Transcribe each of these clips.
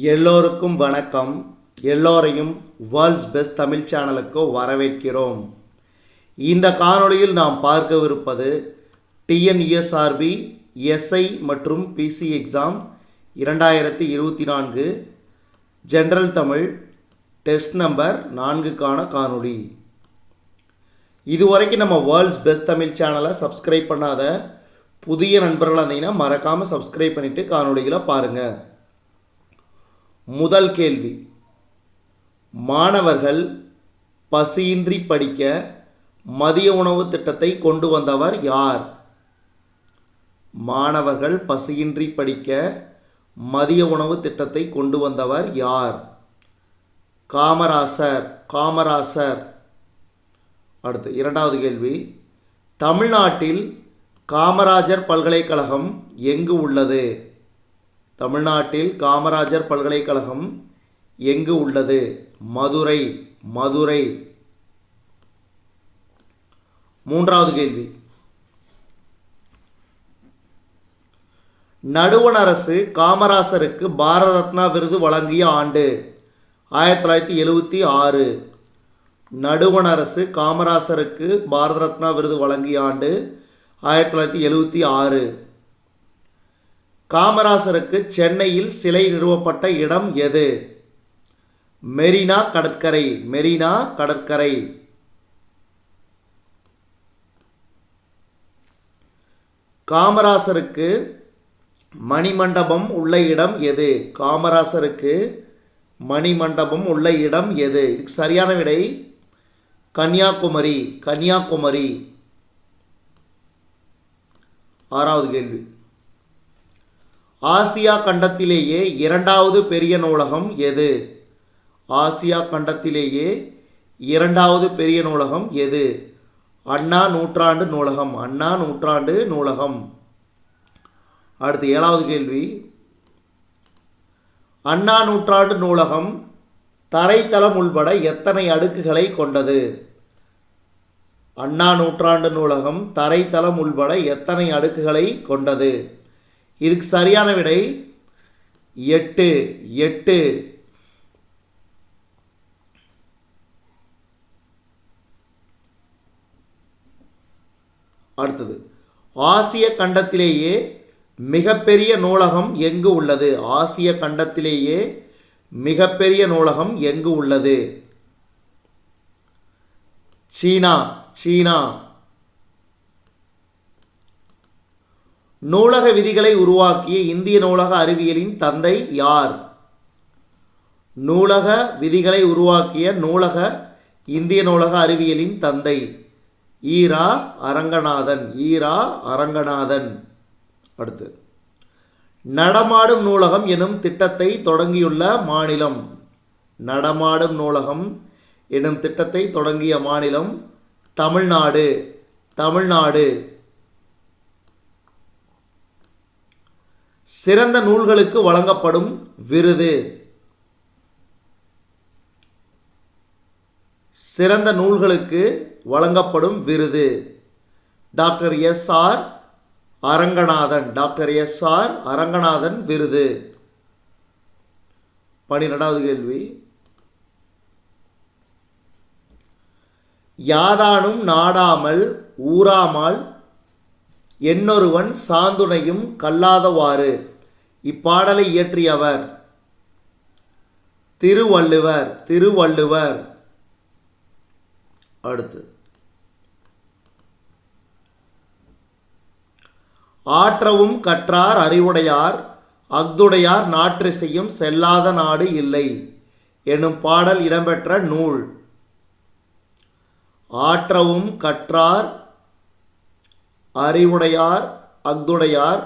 எல்லோருக்கும் வணக்கம். எல்லோரையும் வேர்ல்ட்ஸ் பெஸ்ட் தமிழ் சேனலுக்கு வரவேற்கிறோம். இந்த காணொளியில் நாம் பார்க்கவிருப்பது டிஎன்இஎஸ்ஆர்பி எஸ்ஐ மற்றும் PC exam 2024 general Tamil test number 4க்கான காணொளி. இதுவரைக்கும் நம்ம வேர்ல்ட்ஸ் பெஸ்ட் தமிழ் சேனலை சப்ஸ்கிரைப் பண்ணாத புதிய நண்பர்களாக இருந்தீங்கன்னா மறக்காமல் சப்ஸ்கிரைப் பண்ணிவிட்டு காணொளிகளை பாருங்கள். முதல் கேள்வி, மாணவர்கள் பசியின்றி படிக்க மதிய உணவு திட்டத்தை கொண்டு வந்தவர் யார்? மாணவர்கள் பசியின்றி படிக்க மதிய உணவு திட்டத்தை கொண்டு வந்தவர் யார்? காமராசர். காமராசர். அடுத்து இரண்டாவது கேள்வி, தமிழ்நாட்டில் காமராஜர் பல்கலைக்கழகம் எங்கு உள்ளது? தமிழ்நாட்டில் காமராஜர் பல்கலைக்கழகம் எங்கு உள்ளது? மதுரை. மதுரை. மூன்றாவது கேள்வி, நடுவண் அரசு காமராசருக்கு பாரத ரத்னா விருது வழங்கிய ஆண்டு? 1976. நடுவண் அரசு காமராசருக்கு பாரத ரத்னா விருது வழங்கிய ஆண்டு 1976. காமராசருக்கு சென்னையில் சிலை நிறுவப்பட்ட இடம் எது? மெரினா கடற்கரை. மெரினா கடற்கரை. காமராசருக்கு மணிமண்டபம் உள்ள இடம் எது? காமராசருக்கு மணிமண்டபம் உள்ள இடம் எது? இதுக்கு சரியான விடை கன்னியாகுமரி. கன்னியாகுமரி. ஆறாவது கேள்வி, ஆசியா கண்டத்திலேயே இரண்டாவது பெரிய நூலகம் எது? ஆசியா கண்டத்திலேயே இரண்டாவது பெரிய நூலகம் எது? அண்ணா நூற்றாண்டு நூலகம். அண்ணா நூற்றாண்டு நூலகம். அடுத்து ஏழாவது கேள்வி, அண்ணா நூற்றாண்டு நூலகம் தரைத்தளம் உள்பட எத்தனை அடுக்குகளை கொண்டது? அண்ணா நூற்றாண்டு நூலகம் தரைத்தளம் உள்பட எத்தனை அடுக்குகளை கொண்டது? இதுக்கு சரியான விடை 8. 8. அடுத்தது, ஆசிய கண்டத்திலேயே மிகப்பெரிய நூலகம் எங்கு உள்ளது? ஆசிய கண்டத்திலேயே மிகப்பெரிய நூலகம் எங்கு உள்ளது? சீனா. சீனா. நூலக விதிகளை உருவாக்கிய இந்திய நூலக அறிவியலின் தந்தை யார்? நூலக விதிகளை உருவாக்கிய இந்திய நூலக அறிவியலின் தந்தை ஈரா அரங்கநாதன். ஈரா அரங்கநாதன். அடுத்து, நடமாடும் நூலகம் எனும் திட்டத்தை தொடங்கியுள்ள மாநிலம்? நடமாடும் நூலகம் எனும் திட்டத்தை தொடங்கிய மாநிலம் தமிழ்நாடு. தமிழ்நாடு. சிறந்த நூல்களுக்கு வழங்கப்படும் விருது? சிறந்த நூல்களுக்கு வழங்கப்படும் விருது doctor SR. Aranganathan. Doctor SR. Aranganathan விருது. 12வது கேள்வி, யாதானும் நாடாமல் ஊராமல் என்னொருவன் சாந்துணையும் கல்லாதவாறு இப்பாடலை இயற்றியவர்? திருவள்ளுவர். திருவள்ளுவர். அடுத்து, ஆற்றவும் கற்றார் அறிவுடையார் அஃதுடையார் நாற்றிசையும் செல்லாத நாடு இல்லை எனும் பாடல் இடம்பெற்ற நூல்? ஆற்றவும் கற்றார் அறிவுடையார் அஃதுடையார்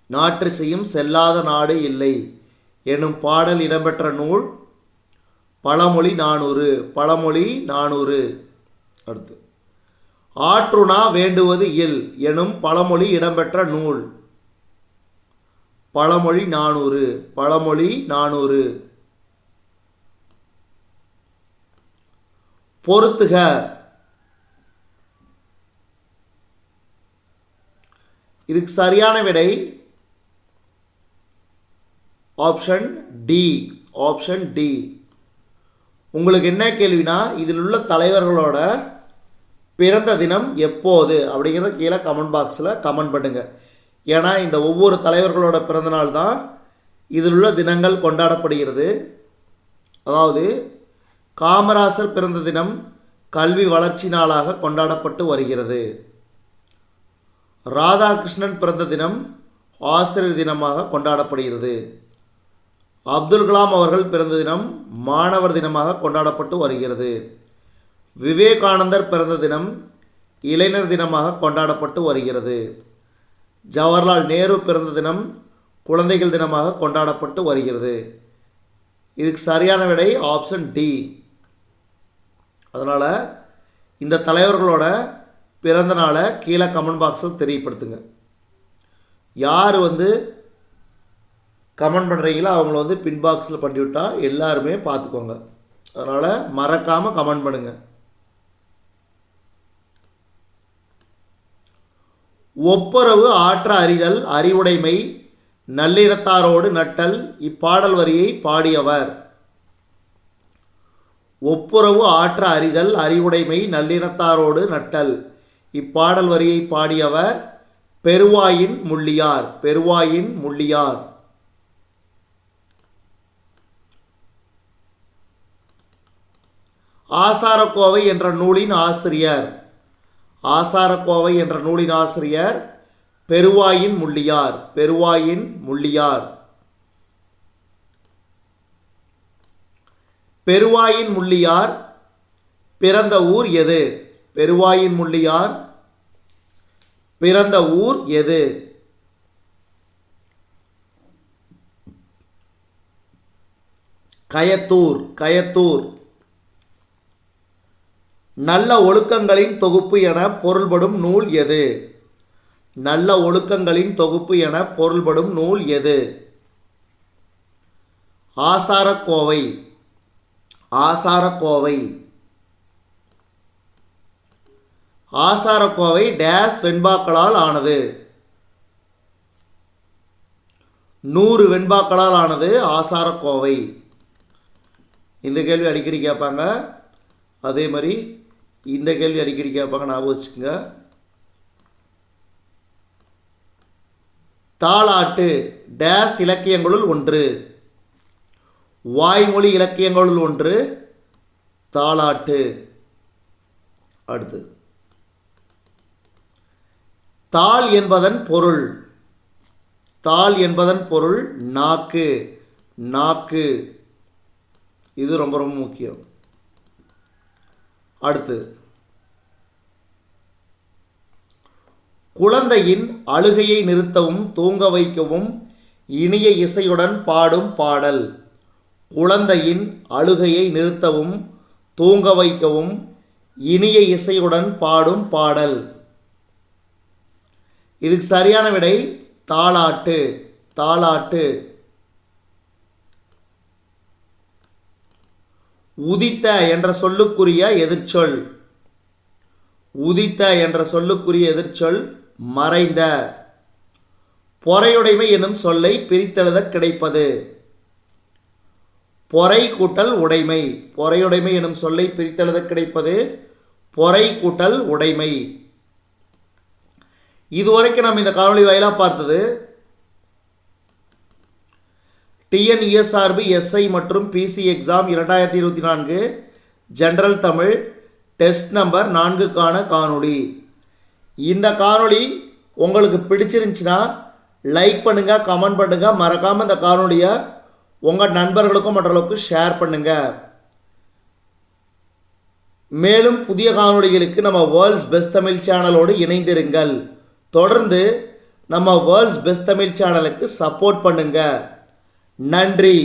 நாற்றிசையும் செல்லாத நாடு இல்லை எனும் பாடல் இடம்பெற்ற நூல் பழமொழி 400. பழமொழி 400. அடுத்து, ஆற்றுணா வேண்டுவது இல் எனும் பழமொழி இடம்பெற்ற நூல்? பழமொழி 400. பழமொழி 400. பொறுத்துக. இதுக்கு சரியான விடை ஆப்ஷன் டி. Option D. உங்களுக்கு என்ன கேள்வினா, இதில் உள்ள தலைவர்களோட பிறந்த தினம் எப்போது அப்படிங்கிறத கீழே கமெண்ட் பாக்ஸில் கமெண்ட் பண்ணுங்கள். ஏன்னா இந்த ஒவ்வொரு தலைவர்களோட பிறந்தநாள் தான் இதில் உள்ள தினங்கள் கொண்டாடப்படுகிறது. அதாவது காமராசர் பிறந்த தினம் கல்வி வளர்ச்சி நாளாக கொண்டாடப்பட்டு வருகிறது. ராதாகிருஷ்ணன் பிறந்த தினம் ஆசிரியர் தினமாக கொண்டாடப்படுகிறது. அப்துல் கலாம் அவர்கள் பிறந்த தினம் மாணவர் தினமாக கொண்டாடப்பட்டு வருகிறது. விவேகானந்தர் பிறந்த தினம் இளைஞர் தினமாக கொண்டாடப்பட்டு வருகிறது. ஜவஹர்லால் நேரு பிறந்த தினம் குழந்தைகள் தினமாக கொண்டாடப்பட்டு வருகிறது. இதுக்கு சரியான விடை ஆப்ஷன் டி. அதனால் இந்த தலைவர்களோட பிறந்த நாளை கீழே கமெண்ட் பாக்ஸில் தெரியப்படுத்துங்க. யார் கமெண்ட் பண்ணுறீங்களோ அவங்கள பின் பாக்ஸில் பண்ணிவிட்டால் எல்லாருமே பார்த்துக்கோங்க. அதனால் மறக்காமல் கமெண்ட் பண்ணுங்கள். ஒப்புரவு ஆற்ற அறிதல் அறிவுடைமை நல்லினத்தாரோடு நட்டல் இப்பாடல் வரியை பாடியவர். ஒப்புரவு ஆற்ற அறிதல் அறிவுடைமை நல்லினத்தாரோடு நட்டல் இப்பாடல் வரியை பாடியவர் பெருவாயின் முள்ளியார். பெருவாயின் முள்ளியார். ஆசாரக்கோவை என்ற நூலின் ஆசிரியர். ஆசாரக்கோவை என்ற நூலின் ஆசிரியர் பெருவாயின் முள்ளியார். பெருவாயின் முள்ளியார். பெருவாயின் முள்ளியார் பிறந்த ஊர் எது? பெருவாயின் முள்ளியார் பிறந்த ஊர் எது? கயத்தூர். கயத்தூர். நல்ல ஒழுக்கங்களின் தொகுப்பு என பொருள்படும் நூல் எது? நல்ல ஒழுக்கங்களின் தொகுப்பு என பொருள்படும் நூல் எது? ஆசாரக்கோவை. ஆசாரக்கோவை. ஆசாரக்கோவை டேஸ் வெண்பாக்களால் ஆனது? 100 வெண்பாக்களால் ஆனது ஆசாரக்கோவை. இந்த கேள்வி அடிக்கடி கேட்பாங்க. அதே மாதிரி இந்த கேள்வி அடிக்கடி கேட்பாங்க, ஞாபகம் வச்சுக்கோங்க. தாலாட்டு டேஸ் இலக்கியங்களுள் ஒன்று. வாய்மொழி இலக்கியங்களுள் ஒன்று தாலாட்டு. அடுத்து தாள் என்பதன் பொருள். தாள் என்பதன் பொருள் நாக்கு. நாக்கு. இது ரொம்ப ரொம்ப முக்கியம். அடுத்து குழந்தையின் அழுகையை நிறுத்தவும் தூங்க வைக்கவும் இனிய இசையுடன் பாடும் பாடல். குழந்தையின் அழுகையை நிறுத்தவும் தூங்க வைக்கவும் இனிய இசையுடன் பாடும் பாடல். இதுக்கு சரியான விடை தாலாட்டு. தாலாட்டு. உதித்த என்ற சொல்லுக்குரிய எதிர்ச்சொல். உதித்த என்ற சொல்லுக்குரிய எதிர்ச்சொல் மறைந்த. பொறையுடைமை எனும் சொல்லை பிரித்தெழுத கிடைப்பது. பொறை கூட்டல் உடைமை. பொறையுடைமை எனும் சொல்லை பிரித்தெழுத கிடைப்பது பொறை கூட்டல் உடைமை. இதுவரைக்கும் நம்ம இந்த காணொளி வாயிலாக பார்த்தது டிஎன்இஎஸ்ஆர்பி எஸ்ஐ மற்றும் PC exam 2024 general Tamil test number 4க்கான காணொளி. இந்த காணொளி உங்களுக்கு பிடிச்சிருந்துச்சுன்னா லைக் பண்ணுங்கள், கமெண்ட் பண்ணுங்கள். மறக்காமல் இந்த காணொளியை உங்கள் நண்பர்களுக்கும் மற்றவர்களுக்கும் ஷேர் பண்ணுங்கள். மேலும் புதிய காணொளிகளுக்கு நம்ம வேர்ல்ட்ஸ் பெஸ்ட் தமிழ் சேனலோடு இணைந்திருங்கள். தொடர்ந்து நம்ம வேர்ல்ட்ஸ் பெஸ்ட் தமிழ் சேனலுக்கு சப்போர்ட் பண்ணுங்கள். நன்றி.